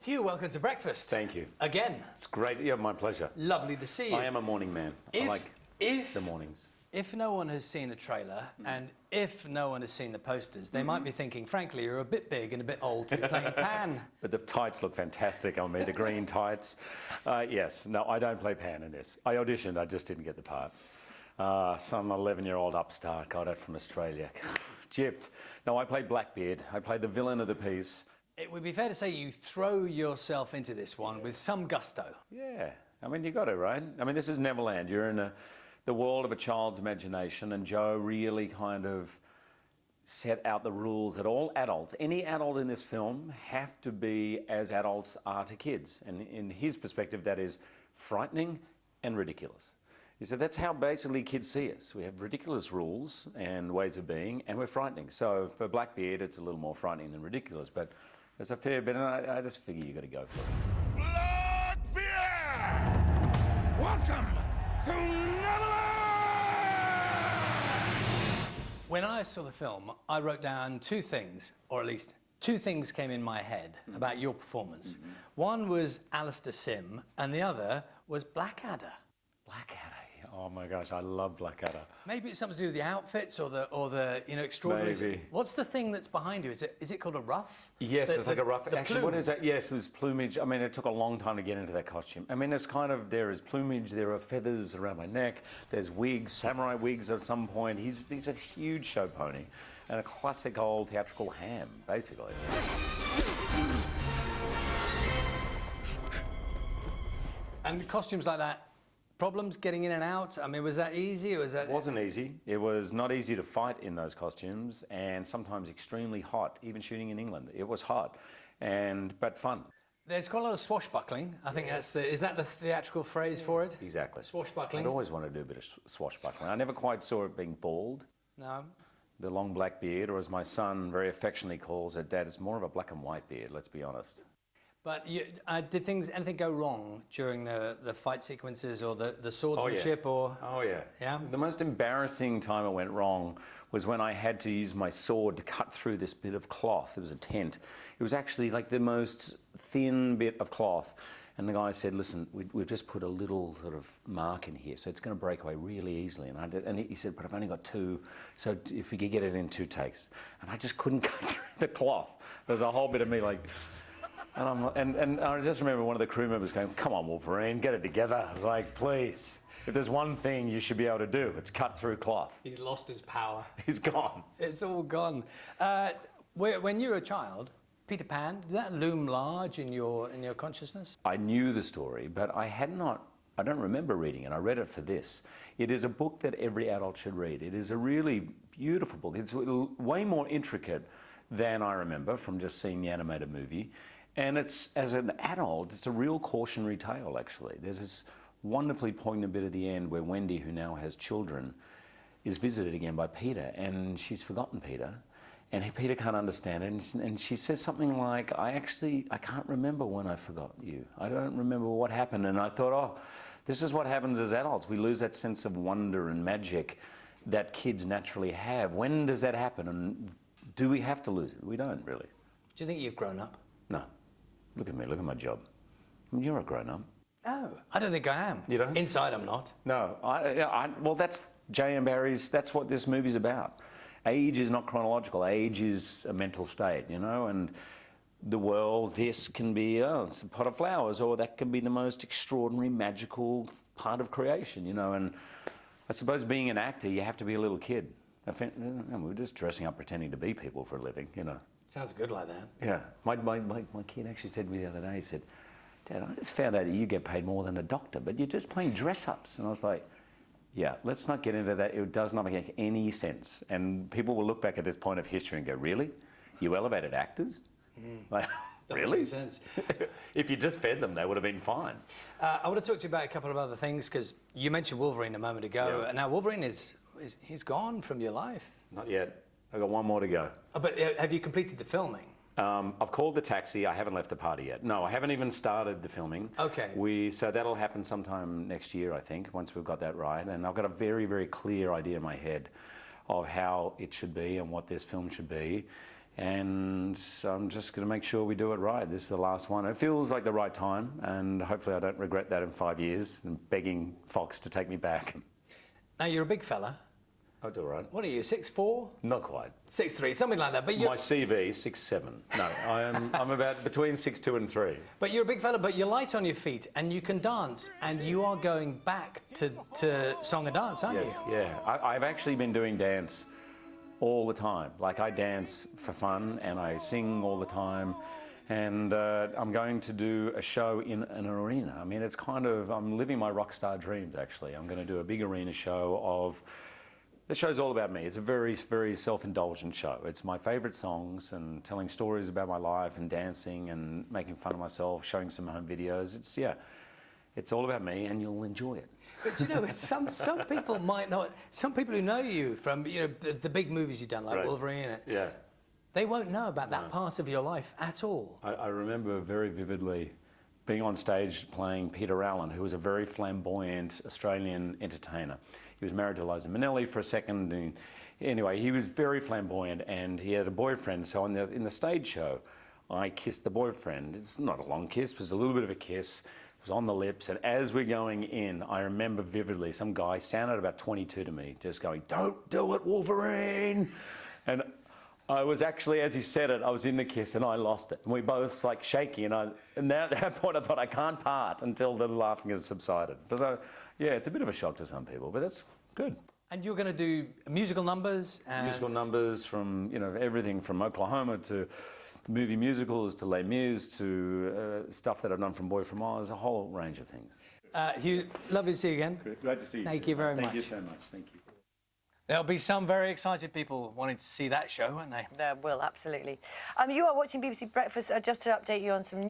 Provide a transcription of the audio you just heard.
Hugh, welcome to breakfast. Thank you. Again. It's great. Yeah, my pleasure. Lovely to see you. I am a morning man. I like the mornings. If no one has seen the trailer and if no one has seen the posters, they might be thinking, frankly, you're a bit big and a bit old to be playing Pan. But the tights look fantastic on me, the green tights. Yes, no, I don't play Pan in this. I auditioned, I just didn't get the part. Some 11-year-old upstart got it from Australia. Gypped. No, I played Blackbeard. I played the villain of the piece. It would be fair to say you throw yourself into this one with some gusto. Yeah, I mean, you got it, right? I mean, this is Neverland. You're in the world of a child's imagination, and Joe really kind of set out the rules that all adults, any adult in this film, have to be as adults are to kids. And in his perspective, that is frightening and ridiculous. He said that's how basically kids see us. We have ridiculous rules and ways of being, and we're frightening. So for Blackbeard, it's a little more frightening than ridiculous, but there's a fair bit, and I just figure you got to go for it. Blackbeard! Welcome to Neverland! When I saw the film, I wrote down two things, or at least two things came in my head about your performance. One was Alistair Sim, and the other was Blackadder. Blackadder. Oh my gosh, I love Blackadder. Maybe it's something to do with the outfits or the extraordinary. Maybe. What's the thing that's behind you? Is it called a ruff? Yes, it's like a ruff. Actually, plume. what is that? Yes, it was plumage. I mean, it took a long time to get into that costume. I mean, it's kind of, there is plumage, there are feathers around my neck, there's wigs, samurai wigs at some point. He's a huge show pony and a classic old theatrical ham, basically. And costumes like that, problems getting in and out? I mean, was that easy or was that... It wasn't easy. It was not easy to fight in those costumes and sometimes extremely hot, even shooting in England. It was hot, but fun. There's quite a lot of swashbuckling. I think is that the theatrical phrase for it? Exactly. Swashbuckling. I'd always wanted to do a bit of swashbuckling. I never quite saw it being bald. No. The long black beard, or as my son very affectionately calls it, Dad, it's more of a black and white beard, let's be honest. But did anything go wrong during the fight sequences or the swordsmanship? Oh yeah. Yeah? The most embarrassing time it went wrong was when I had to use my sword to cut through this bit of cloth. It was a tent. It was actually like the most thin bit of cloth. And the guy said, listen, we've just put a little sort of mark in here, so it's going to break away really easily. And he said, but I've only got two, so if we could get it in 2 takes. And I just couldn't cut through the cloth. There's a whole bit of me like... And I just remember one of the crew members going, come on, Wolverine, get it together. I was like, please, if there's one thing you should be able to do, it's cut through cloth. He's lost his power. He's gone. It's all gone. When you were a child, Peter Pan, did that loom large in your consciousness? I knew the story, but I don't remember reading it. I read it for this. It is a book that every adult should read. It is a really beautiful book. It's way more intricate than I remember from just seeing the animated movie. And it's, as an adult, it's a real cautionary tale, actually. There's this wonderfully poignant bit at the end where Wendy, who now has children, is visited again by Peter, and she's forgotten Peter, and Peter can't understand it, and she says something like, I can't remember when I forgot you. I don't remember what happened, and I thought, oh, this is what happens as adults. We lose that sense of wonder and magic that kids naturally have. When does that happen, and do we have to lose it? We don't, really. Do you think you've grown up? No. Look at me, look at my job. I mean, you're a grown-up. No, I don't think I am. You don't? Inside, I'm not. No, well, that's J.M. Barrie's, that's what this movie's about. Age is not chronological, age is a mental state, you know, and the world, this can be, it's a pot of flowers, or that can be the most extraordinary, magical part of creation, you know, and I suppose being an actor, you have to be a little kid. We're just dressing up pretending to be people for a living, you know. Sounds good like that. Yeah. My kid actually said to me the other day, he said, Dad, I just found out that you get paid more than a doctor, but you're just playing dress-ups. And I was like, yeah, let's not get into that. It does not make any sense. And people will look back at this point of history and go, really? You elevated actors? Like, really? Makes sense. If you just fed them, they would have been fine. I want to talk to you about a couple of other things, because you mentioned Wolverine a moment ago, and now Wolverine he's gone from your life. Not yet. I've got one more to go. But have you completed the filming? I've called the taxi. I haven't left the party yet. No, I haven't even started the filming. Okay. So that'll happen sometime next year, I think, once we've got that right. And I've got a very, very clear idea in my head of how it should be and what this film should be. And I'm just going to make sure we do it right. This is the last one. It feels like the right time, and hopefully I don't regret that in 5 years and begging Fox to take me back. Now, you're a big fella. I'll do all right. What are you, 6'4"? Not quite. 6'3", something like that. But My CV, 6'7". No, I'm about between 6'2" and 3". But you're a big fella, but you're light on your feet, and you can dance, and you are going back to song and dance, aren't Yes, you? yeah. I've actually been doing dance all the time. Like, I dance for fun, and I sing all the time. And I'm going to do a show in an arena. I mean, it's kind of, I'm living my rock star dreams, actually. I'm going to do a big arena show of, the show's all about me. It's a very, very self-indulgent show. It's my favourite songs and telling stories about my life and dancing and making fun of myself, showing some home videos. It's, yeah, it's all about me, and you'll enjoy it. But you know, some people might not. Some people who know you from the big movies you've done, like Right. Wolverine, Yeah. they won't know about that part of your life at all. I remember very vividly being on stage playing Peter Allen, who was a very flamboyant Australian entertainer. He was married to Liza Minnelli for a second. And anyway, he was very flamboyant, and he had a boyfriend. So in the stage show, I kissed the boyfriend. It's not a long kiss, but it was a little bit of a kiss. It was on the lips, and as we're going in, I remember vividly some guy sounded about 22 to me, just going, "Don't do it, Wolverine!" And I was actually, as he said it, I was in the kiss and I lost it. And we both like shaky, and at that point I thought I can't part until the laughing has subsided. So, yeah, it's a bit of a shock to some people, but that's good. And you're going to do musical numbers. And Musical numbers from, everything from Oklahoma to movie musicals to Les Mis to stuff that I've done from Boy From Oz, a whole range of things. Hugh, lovely to see you again. Great to see you. Thank you very much. Thank you so much. Thank you. There'll be some very excited people wanting to see that show, won't they? There will, absolutely. You are watching BBC Breakfast. Just to update you on some